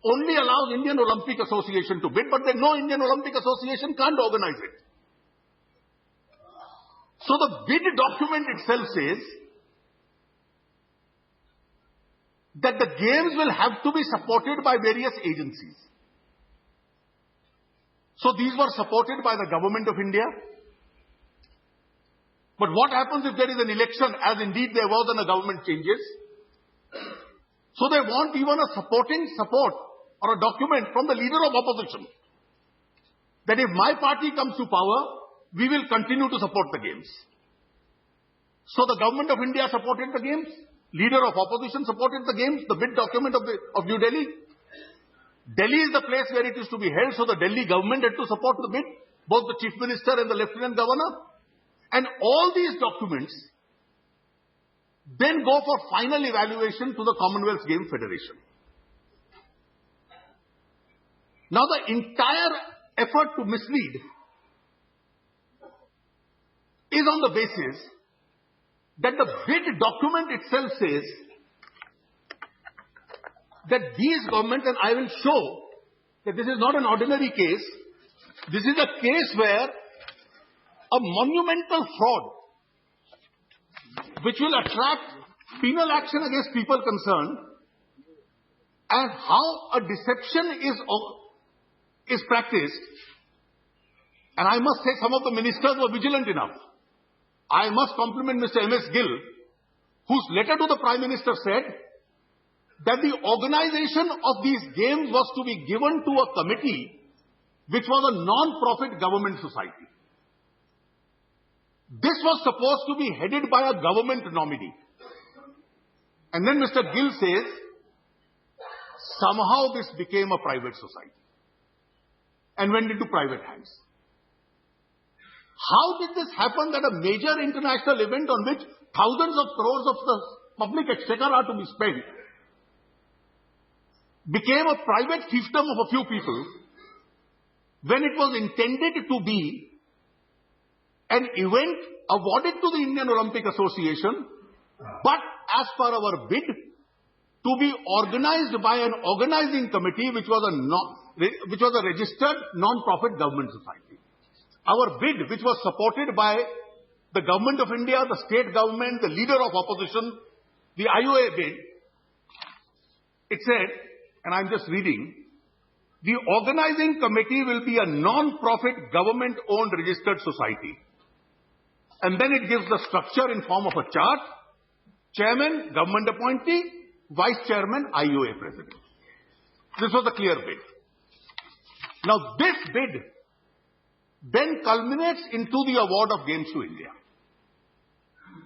only allows Indian Olympic Association to bid, but then no Indian Olympic Association can't organize it. So the bid document itself says that the games will have to be supported by various agencies. So these were supported by the government of India. But what happens if there is an election, as indeed there was, and the government changes? So they want even a supporting support or a document from the leader of opposition that if my party comes to power, we will continue to support the games. So the government of India supported the games, leader of opposition supported the games, the bid document of New Delhi. Delhi is the place where it is to be held, so the Delhi government had to support the bid, both the chief minister and the lieutenant governor. And all these documents then go for final evaluation to the Commonwealth Games Federation. Now the entire effort to mislead is on the basis that the bid document itself says that these governments, and I will show that this is not an ordinary case, this is a case where a monumental fraud which will attract penal action against people concerned, and how a deception is practiced. And I must say some of the ministers were vigilant enough. I must compliment Mr. M.S. Gill, whose letter to the Prime Minister said that the organization of these games was to be given to a committee which was a non-profit government society. This was supposed to be headed by a government nominee. And then Mr. Gill says, somehow this became a private society and went into private hands. How did this happen that a major international event on which thousands of crores of the public exchequer are to be spent became a private fiefdom of a few people when it was intended to be an event awarded to the Indian Olympic Association, but as per our bid, to be organized by an organizing committee which was a registered non-profit government society. Our bid, which was supported by the government of India, the state government, the leader of opposition, the IOA bid, it said, and I'm just reading, the organizing committee will be a non-profit government-owned registered society. And then it gives the structure in form of a chart: chairman, government appointee, vice chairman, IOA president. This was a clear bid. Now this bid then culminates into the award of games to India.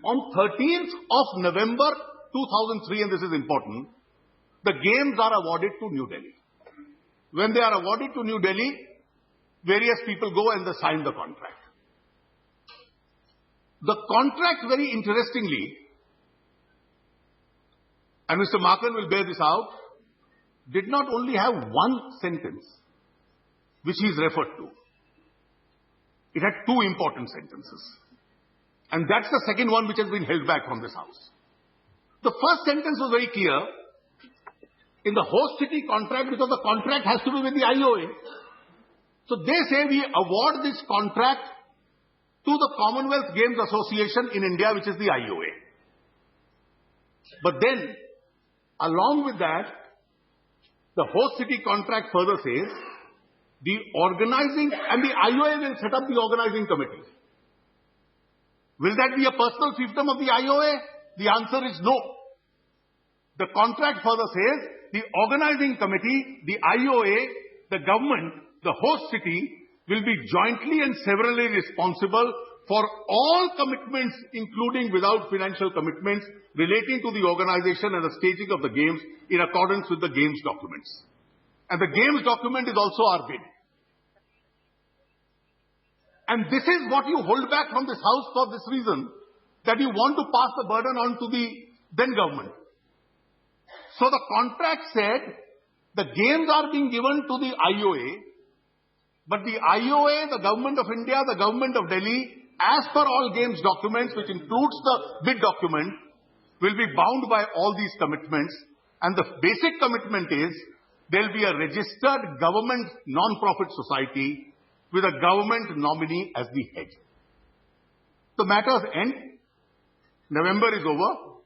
On 13th of November 2003, and this is important, the games are awarded to New Delhi. When they are awarded to New Delhi, various people go and they sign the contract. The contract, very interestingly, and Mr. Markan will bear this out, did not only have one sentence which he is referred to. It had two important sentences. And that's the second one which has been held back from this House. The first sentence was very clear. In the host city contract, because the contract has to be with the IOA. So they say we award this contract to the Commonwealth Games Association in India, which is the IOA. But then, along with that, the host city contract further says, the organizing, and the IOA will set up the organizing committee. Will that be a personal fiefdom of the IOA? The answer is no. The contract further says, the organizing committee, the IOA, the government, the host city, will be jointly and severally responsible for all commitments, including without financial commitments, relating to the organization and the staging of the games in accordance with the games documents. And the games document is also our bid. And this is what you hold back from this House for this reason, that you want to pass the burden on to the then government. So the contract said the games are being given to the IOA, but the IOA, the government of India, the government of Delhi, as per all games documents, which includes the bid document, will be bound by all these commitments. And the basic commitment is There'll be a registered government non-profit society with a government nominee as the head. The matters end. November is over.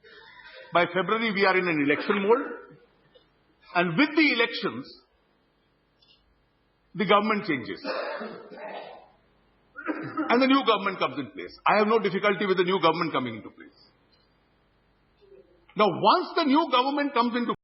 By February, we are in an election mode. And with the elections, the government changes. And the new government comes in place. I have no difficulty with the new government coming into place. Now, once the new government comes into